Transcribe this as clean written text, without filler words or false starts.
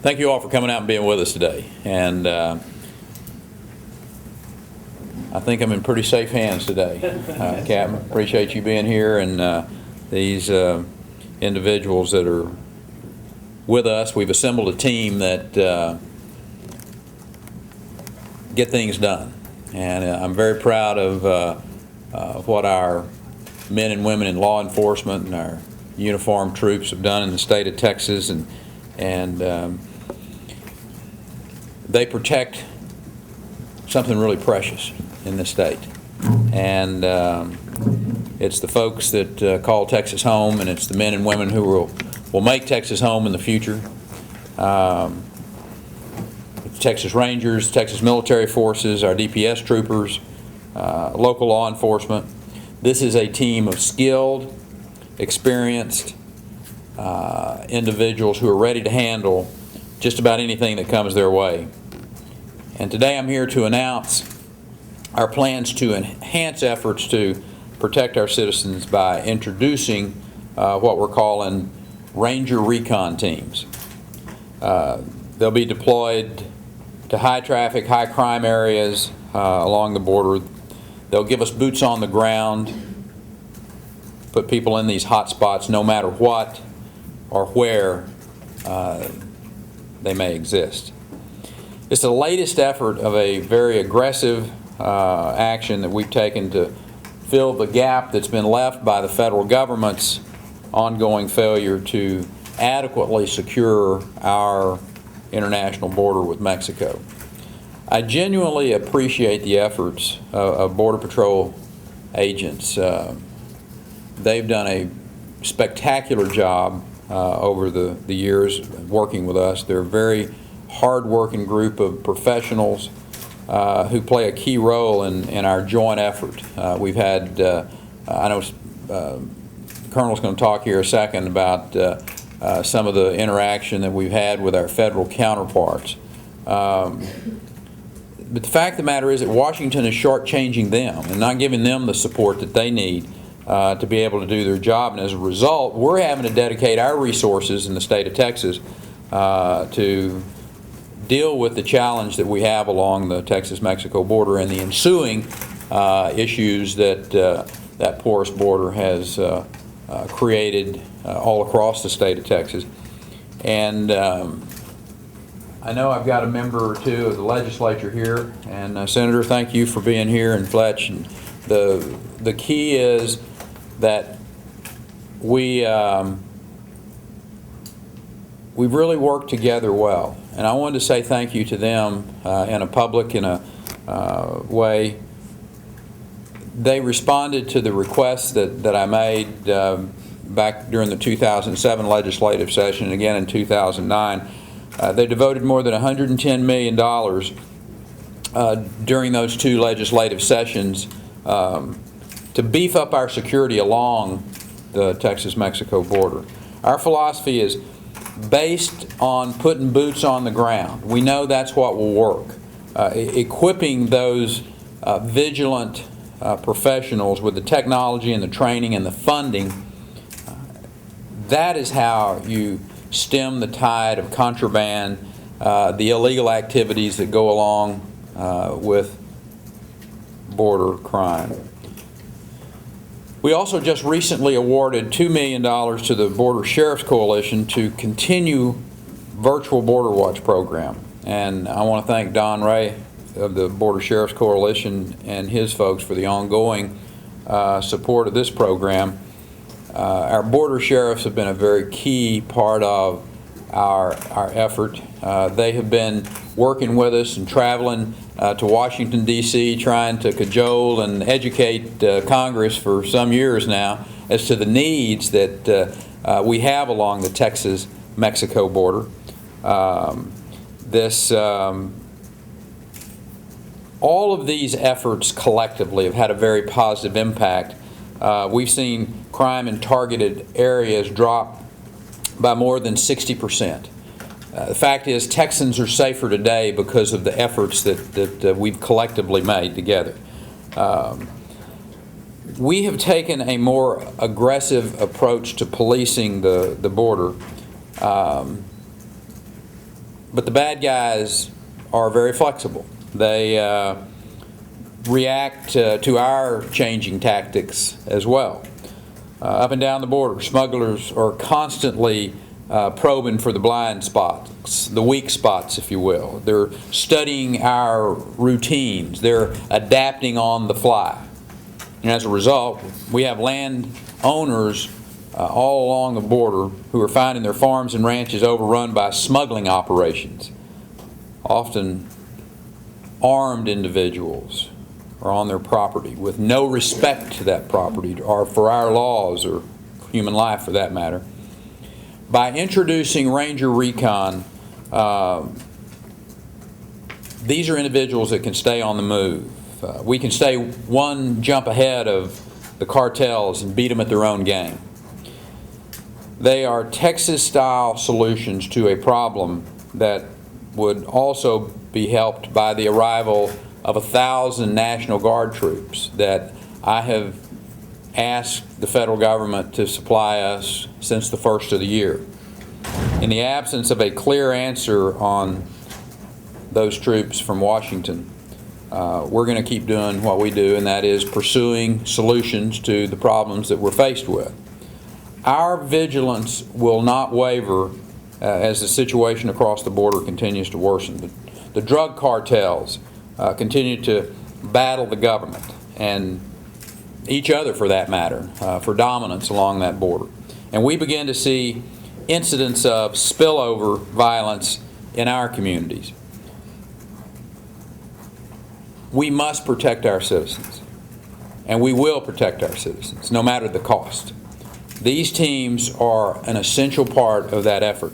Thank you all for coming out and being with us today. And I think I'm in pretty safe hands today, Captain. Appreciate you being here, and these individuals that are with us. We've assembled a team that get things done, and I'm very proud of what our men and women in law enforcement and our uniformed troops have done in the state of Texas, and they protect something really precious in this state. And it's the folks that call Texas home, and it's the men and women who will make Texas home in the future. Texas Rangers, Texas military forces, our DPS troopers, local law enforcement. This is a team of skilled, experienced individuals who are ready to handle just about anything that comes their way. And today I'm here to announce our plans to enhance efforts to protect our citizens by introducing what we're calling Ranger Recon Teams. They'll be deployed to high traffic, high crime areas along the border. They'll give us boots on the ground, put people in these hot spots no matter what or where they may exist. It's the latest effort of a very aggressive action that we've taken to fill the gap that's been left by the federal government's ongoing failure to adequately secure our international border with Mexico. I genuinely appreciate the efforts of Border Patrol agents. They've done a spectacular job over the years working with us. They're a very hard-working group of professionals who play a key role in our joint effort. We've had, I know the Colonel's going to talk here a second about some of the interaction that we've had with our federal counterparts. But the fact of the matter is that Washington is shortchanging them and not giving them the support that they need to be able to do their job. And as a result, we're having to dedicate our resources in the state of Texas to deal with the challenge that we have along the Texas-Mexico border and the ensuing issues that that porous border has created all across the state of Texas. And I know I've got a member or two of the legislature here, and Senator, thank you for being here, and Fletch. And the key is that we've really worked together well, and I wanted to say thank you to them in a public way. They responded to the requests that I made back during the 2007 legislative session and again in 2009. They devoted more than $110 million during those two legislative sessions to beef up our security along the Texas-Mexico border. Our philosophy is based on putting boots on the ground. We know that's what will work. Equipping those vigilant professionals with the technology and the training and the funding, that is how you stem the tide of contraband, the illegal activities that go along with border crime. We also just recently awarded $2 million to the Border Sheriff's Coalition to continue virtual Border Watch program. And I want to thank Don Ray of the Border Sheriff's Coalition and his folks for the ongoing support of this program. Our border sheriffs have been a very key part of our effort. They have been working with us and traveling to Washington, D.C., trying to cajole and educate Congress for some years now as to the needs that we have along the Texas-Mexico border. All of these efforts collectively have had a very positive impact. We've seen crime in targeted areas drop by more than 60%. The fact is, Texans are safer today because of the efforts that we've collectively made together. We have taken a more aggressive approach to policing the border. But the bad guys are very flexible. They react to our changing tactics as well. Up and down the border, smugglers are constantly probing for the blind spots, the weak spots, if you will. They're studying our routines. They're adapting on the fly. And as a result, we have landowners all along the border who are finding their farms and ranches overrun by smuggling operations. Often armed individuals are on their property with no respect to that property or for our laws or human life for that matter. By introducing Ranger Recon, these are individuals that can stay on the move. We can stay one jump ahead of the cartels and beat them at their own game. They are Texas-style solutions to a problem that would also be helped by the arrival of 1,000 National Guard troops that I have asked the federal government to supply us since the first of the year. In the absence of a clear answer on those troops from Washington, we're going to keep doing what we do, and that is pursuing solutions to the problems that we're faced with. Our vigilance will not waver as the situation across the border continues to worsen. The drug cartels continue to battle the government and each other for that matter, for dominance along that border. And we begin to see incidents of spillover violence in our communities. We must protect our citizens, and we will protect our citizens, no matter the cost. These teams are an essential part of that effort.